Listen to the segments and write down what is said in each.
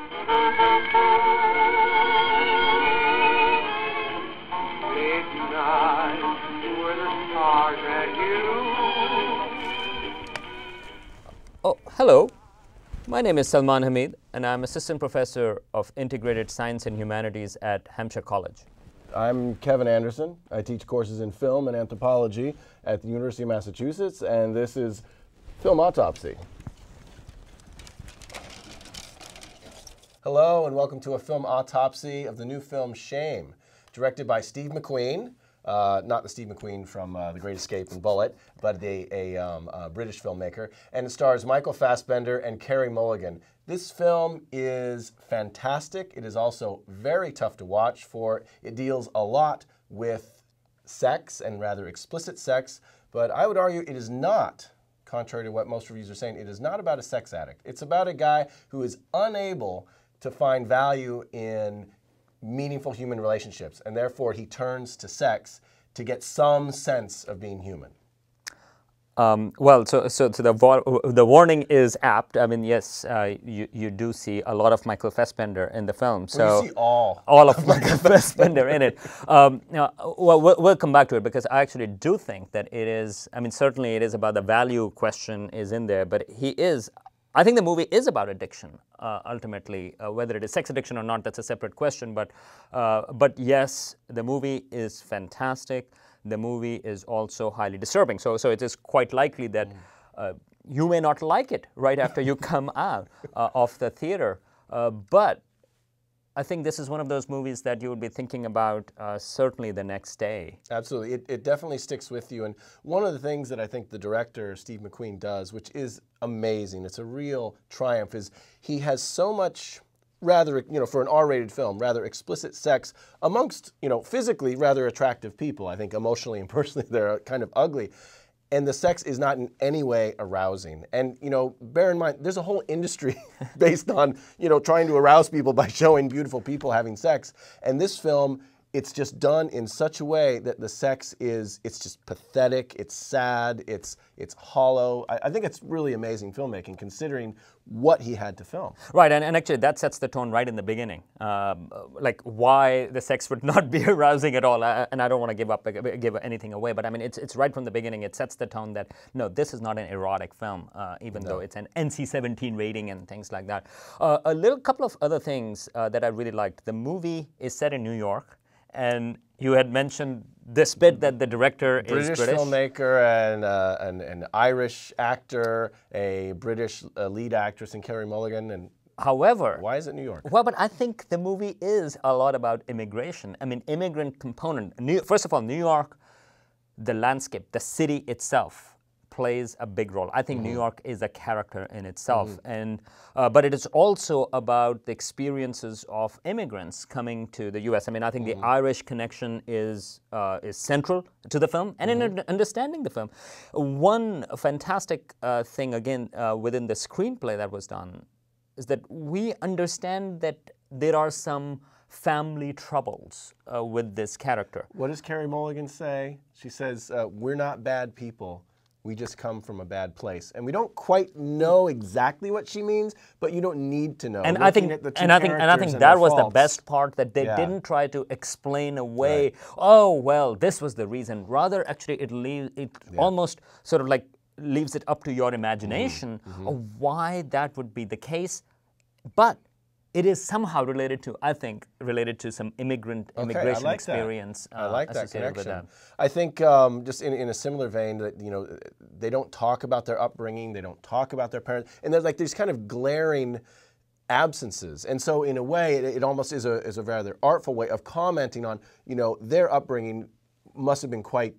Oh, hello. My name is Salman Hamid, and I'm Assistant Professor of Integrated Science and Humanities at Hampshire College. I'm Kevin Anderson. I teach courses in film and anthropology at the University of Massachusetts, and this is Film Autopsy. Hello, and welcome to a film autopsy of the new film Shame, directed by Steve McQueen. Not the Steve McQueen from The Great Escape and Bullet, but a British filmmaker. And it stars Michael Fassbender and Carey Mulligan. This film is fantastic. It is also very tough to watch, for it deals a lot with sex, and rather explicit sex. But I would argue it is not, contrary to what most reviews are saying, it is not about a sex addict. It's about a guy who is unable to find value in meaningful human relationships, and therefore he turns to sex to get some sense of being human. Well, so the warning is apt. I mean, yes, you do see a lot of Michael Fassbender in the film. So well, you see all of Michael Fassbender in it. We'll come back to it, because I actually do think that it is. I mean, certainly it is about the value question is in there, but I think the movie is about addiction, ultimately. Whether it is sex addiction or not, that's a separate question. But yes, the movie is fantastic. The movie is also highly disturbing. So it is quite likely that you may not like it right after you come out of the theater. But I think this is one of those movies that you would be thinking about certainly the next day. Absolutely. It definitely sticks with you. And one of the things that I think the director, Steve McQueen, does, which is amazing, it's a real triumph, is he has so much rather, for an R-rated film, rather explicit sex amongst, physically rather attractive people. I think emotionally and personally they're kind of ugly. And the sex is not in any way arousing. And, bear in mind, there's a whole industry based on, trying to arouse people by showing beautiful people having sex. And this film, it's just done in such a way that the sex it's just pathetic, it's sad, it's hollow. I think it's really amazing filmmaking, considering what he had to film. Right, and actually that sets the tone right in the beginning, like why the sex would not be arousing at all. And I don't want to give anything away, but I mean it's right from the beginning. It sets the tone that no, this is not an erotic film, even though it's an NC-17 rating and things like that. A couple of other things that I really liked. The movie is set in New York. And you had mentioned this bit that the director is British. British filmmaker and an Irish actor, a British lead actress in Carey Mulligan. And however, why is it New York? Well, but I think the movie is a lot about immigration. I mean, immigrant component. First of all, New York, the landscape, the city itself plays a big role. I think New York is a character in itself, and but it is also about the experiences of immigrants coming to the U.S. I mean, I think the Irish connection is central to the film and in understanding the film. One fantastic thing, again, within the screenplay that was done is that we understand that there are some family troubles with this character. What does Carey Mulligan say? She says, "We're not bad people. We just come from a bad place." And we don't quite know exactly what she means, but you don't need to know. And I think that was the best part, that they didn't try to explain away, oh, well, this was the reason. Rather, actually, it almost sort of like leaves it up to your imagination of why that would be the case. But it is somehow related to some immigration experience. I like that connection. I think just in a similar vein, that they don't talk about their upbringing, they don't talk about their parents, and there's like these kind of glaring absences. And so in a way, it almost is a rather artful way of commenting on their upbringing must have been quite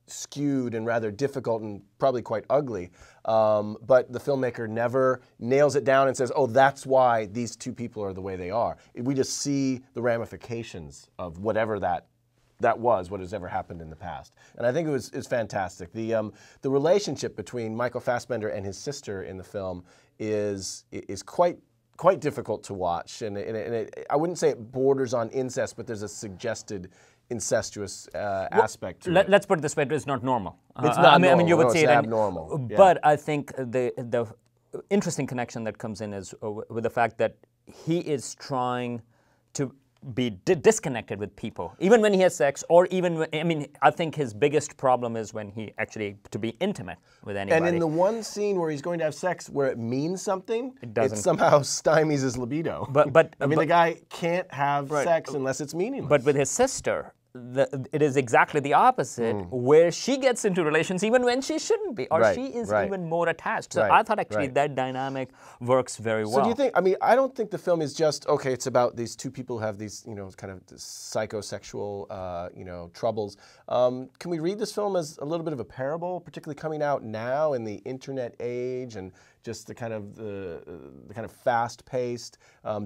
skewed and rather difficult and probably quite ugly. But the filmmaker never nails it down and says, oh, that's why these two people are the way they are. We just see the ramifications of whatever that was, what has ever happened in the past. And I think it's fantastic. The relationship between Michael Fassbender and his sister in the film is quite difficult to watch. And I wouldn't say it borders on incest, but there's a suggested incestuous aspect to it. Let's put it this way: it's not normal. It's not normal. I mean, you would see it abnormal. But I think the interesting connection that comes in is with the fact that he is trying to be disconnected with people, even when he has sex, or even when, I mean, I think his biggest problem is when he actually to be intimate with anybody. And in the one scene where he's going to have sex where it means something, doesn't. it somehow stymies his libido. But I mean, the guy can't have sex unless it's meaningless. But with his sister, it is exactly the opposite, where she gets into relations even when she shouldn't be, or she is even more attached. So I thought actually that dynamic works very well. So do you think, I mean, I don't think the film is just, okay, it's about these two people who have these, you know, kind of psychosexual, you know, troubles. Can we read this film as a little bit of a parable, particularly coming out now in the internet age and just the kind of fast-paced,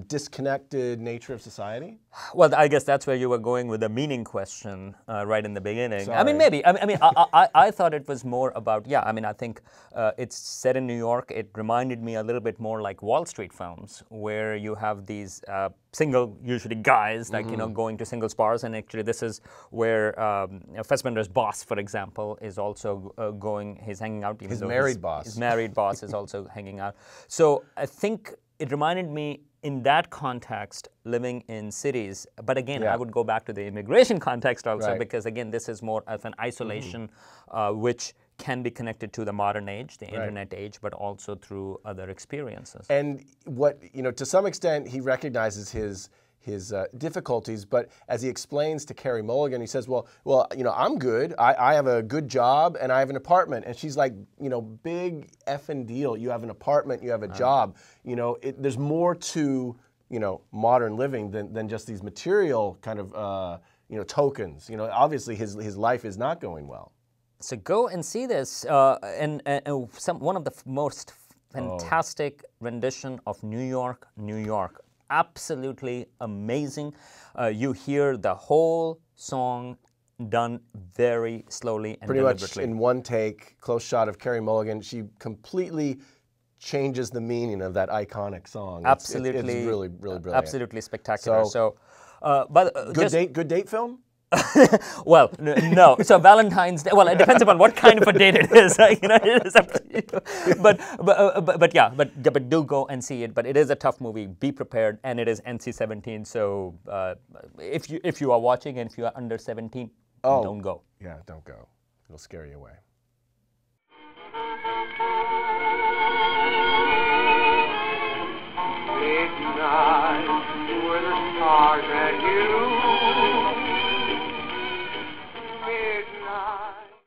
disconnected nature of society? Well, I guess that's where you were going with the meaning question right in the beginning. Sorry. I mean, maybe. I thought it was more about, I mean, I think it's set in New York. It reminded me a little bit more like Wall Street films, where you have these single, usually guys, like, you know, going to single bars. And actually, this is where Fassbender's boss, for example, is also he's hanging out. His married boss. His married boss is also hanging out. So I think it reminded me, in that context, living in cities. But again, I would go back to the immigration context also, because again, this is more of an isolation, which can be connected to the modern age, the internet age, but also through other experiences. And what, you know, to some extent, he recognizes his difficulties, but as he explains to Carey Mulligan, he says, well, you know, I'm good. I have a good job and I have an apartment. And she's like, you know, big effing deal. You have an apartment, you have a job. You know, there's more to, you know, modern living than just these material kind of, you know, tokens. You know, obviously his life is not going well. So go and see this, and one of the most fantastic rendition of New York, New York. Absolutely amazing. You hear the whole song done very slowly and pretty deliberately. Much in one take, close shot of Carey Mulligan. She completely changes the meaning of that iconic song. Absolutely, it's really, really brilliant. Absolutely spectacular. Good date film. Well, no. So Valentine's Day. Well, it depends upon what kind of a date it is. You know, it is up to you. But do go and see it. But it is a tough movie. Be prepared, and it is NC-17. So if you are watching and if you are under 17, don't go. Yeah, don't go. It'll scare you away.